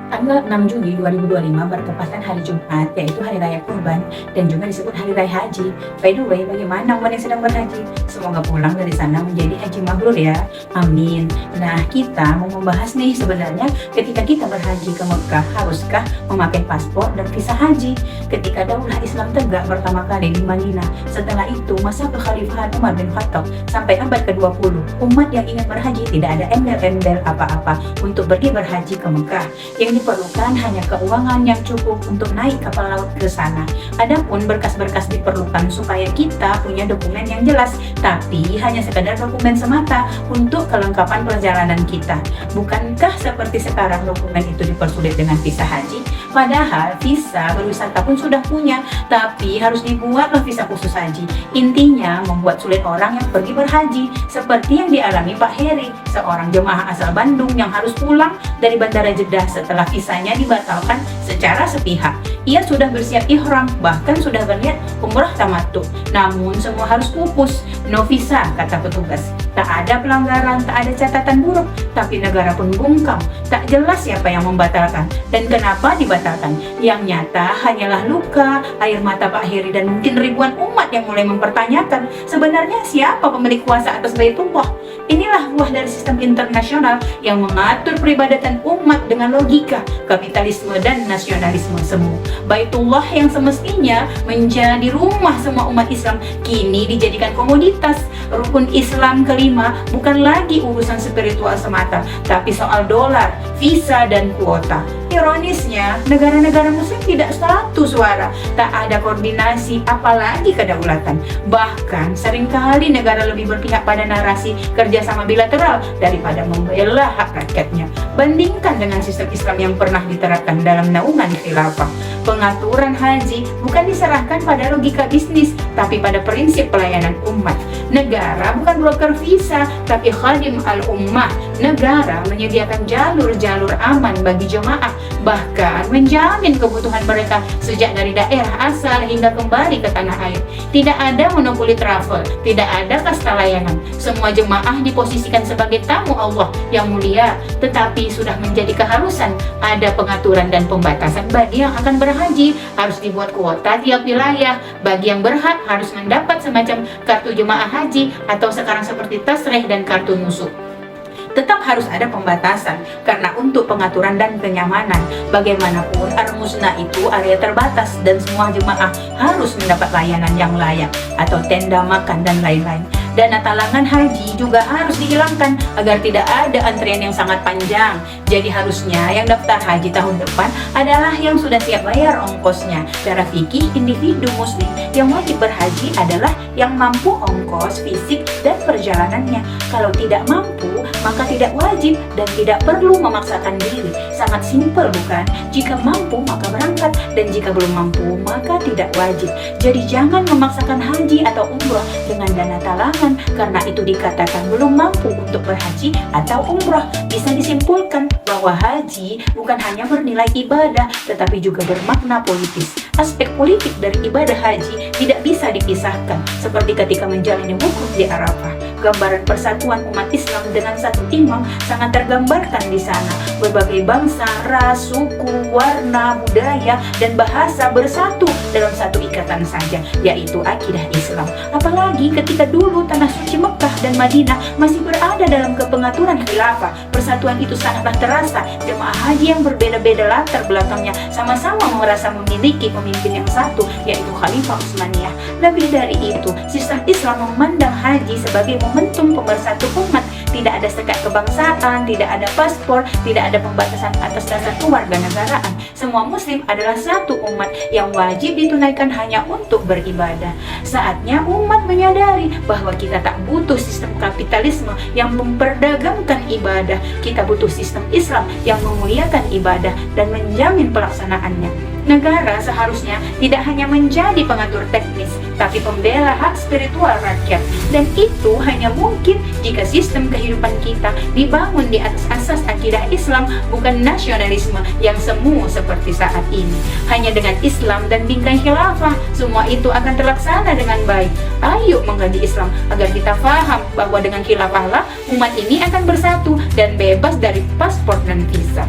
Tanggal 6 Juli 2025 bertepatan hari Jumat, yaitu Hari Raya Kurban, dan juga disebut Hari Raya Haji. By the way, bagaimana umat yang sedang berhaji? Semoga pulang dari sana menjadi haji mabrur ya. Amin. Nah, kita mau membahas nih sebenarnya ketika kita berhaji ke Mekah, haruskah memakai paspor dan visa haji? Ketika daulah Islam tegak pertama kali di Madinah, setelah itu masa kekhalifahan Umar bin Khattab sampai abad ke-20, umat yang ingin berhaji tidak ada embel-embel apa-apa untuk pergi berhaji ke Mekah. Yang diperlukan hanya keuangan yang cukup untuk naik kapal laut ke sana. Adapun berkas-berkas diperlukan supaya kita punya dokumen yang jelas, tapi hanya sekadar dokumen semata untuk kelengkapan perjalanan kita. Bukankah seperti sekarang dokumen itu dipersulit dengan visa haji? Padahal visa berwisata pun sudah punya, tapi harus dibuatlah visa khusus haji. Intinya membuat sulit orang yang pergi berhaji, seperti yang dialami Pak Heri, seorang jemaah asal Bandung yang harus pulang dari Bandara Jeddah setelah visanya dibatalkan secara sepihak. Ia sudah bersiap ihram, bahkan sudah berniat umrah tamattu. Namun semua harus pupus, no visa, kata petugas. Tak ada pelanggaran, tak ada catatan buruk, tapi negara pun bungkam. Tak jelas siapa yang membatalkan dan kenapa dibatalkan. Yang nyata hanyalah luka, air mata Pak Heri dan mungkin ribuan umat yang mulai mempertanyakan sebenarnya siapa pemilik kuasa atas Baitullah. Inilah buah dari sistem internasional yang mengatur peribadatan umat dengan logika, kapitalisme dan nasionalisme semu. Baitullah yang semestinya menjadi rumah semua umat Islam kini dijadikan komoditas. Rukun Islam kelima bukan lagi urusan spiritual semata, tapi soal dolar, visa dan kuota. Ironisnya, negara-negara muslim tidak satu suara, tak ada koordinasi, apalagi kedaulatan. Bahkan seringkali negara lebih berpihak pada narasi kerjasama bilateral daripada membela hak rakyatnya. Bandingkan dengan sistem Islam yang pernah diterapkan dalam naungan khilafah. Pengaturan haji bukan diserahkan pada logika bisnis, tapi pada prinsip pelayanan umat. Negara bukan broker visa, tapi khadim al-ummah. Negara menyediakan jalur-jalur aman bagi jemaah, bahkan menjamin kebutuhan mereka sejak dari daerah asal hingga kembali ke tanah air. Tidak ada monopoli travel, tidak ada kasta layanan. Semua jemaah diposisikan sebagai tamu Allah yang mulia, tetapi sudah menjadi keharusan ada pengaturan dan pembatasan bagi yang akan berhaji. Harus dibuat kuota tiap wilayah. Bagi yang berhak harus mendapat semacam kartu jemaah haji atau sekarang seperti tasreh dan kartu nusuk. Tetap harus ada pembatasan karena untuk pengaturan dan kenyamanan. Bagaimanapun Ar-Musna itu area terbatas dan semua jemaah harus mendapat layanan yang layak atau tenda makan dan lain-lain. Dana talangan haji juga harus dihilangkan agar tidak ada antrian yang sangat panjang. Jadi harusnya yang daftar haji tahun depan adalah yang sudah siap bayar ongkosnya. Secara fikih, individu muslim yang wajib berhaji adalah yang mampu ongkos fisik dan perjalanannya. Kalau tidak mampu, maka tidak wajib dan tidak perlu memaksakan diri. Sangat simpel bukan? Jika mampu maka berangkat, dan jika belum mampu maka tidak wajib. Jadi jangan memaksakan haji atau umrah dengan dana talangan, karena itu dikatakan belum mampu untuk berhaji atau umrah. Bisa disimpulkan bahwa haji bukan hanya bernilai ibadah, tetapi juga bermakna politis. Aspek politik dari ibadah haji tidak bisa dipisahkan, seperti ketika menjalani wukuf di Arafah. Gambaran persatuan umat Islam dengan satu imam sangat tergambarkan di sana. Berbagai bangsa, ras, suku, warna, budaya, dan bahasa bersatu dalam satu ikatan saja, yaitu akidah Islam. Apalagi ketika dulu tanah suci Mekah dan Madinah masih berada dalam kepengaturan khilafah. Persatuan itu sangatlah terasa. Jemaah haji yang berbeda-beda latar belakangnya sama-sama merasa memiliki pemimpin yang satu, yaitu Khalifah Utsmaniyah. Lebih dari itu, sistem Islam memandang haji sebagai momentum pemersatu umat. Tidak ada sekat kebangsaan, tidak ada paspor, tidak ada pembatasan atas dasar kewarganegaraan. Semua muslim adalah satu umat yang wajib ditunaikan hanya untuk beribadah. Saatnya umat menyadari bahwa kita tak butuh sistem kapitalisme yang memperdagangkan ibadah. Kita butuh sistem Islam yang memuliakan ibadah dan menjamin pelaksanaannya. Negara seharusnya tidak hanya menjadi pengatur teknis, tapi pembela hak spiritual rakyat. Dan itu hanya mungkin jika sistem kehidupan kita dibangun di atas asas akidah Islam, bukan nasionalisme yang semu seperti saat ini. Hanya dengan Islam dan bingkai khilafah, semua itu akan terlaksana dengan baik. Ayo mengkaji Islam agar kita paham bahwa dengan khilafahlah umat ini akan bersatu dan bebas dari paspor dan visa.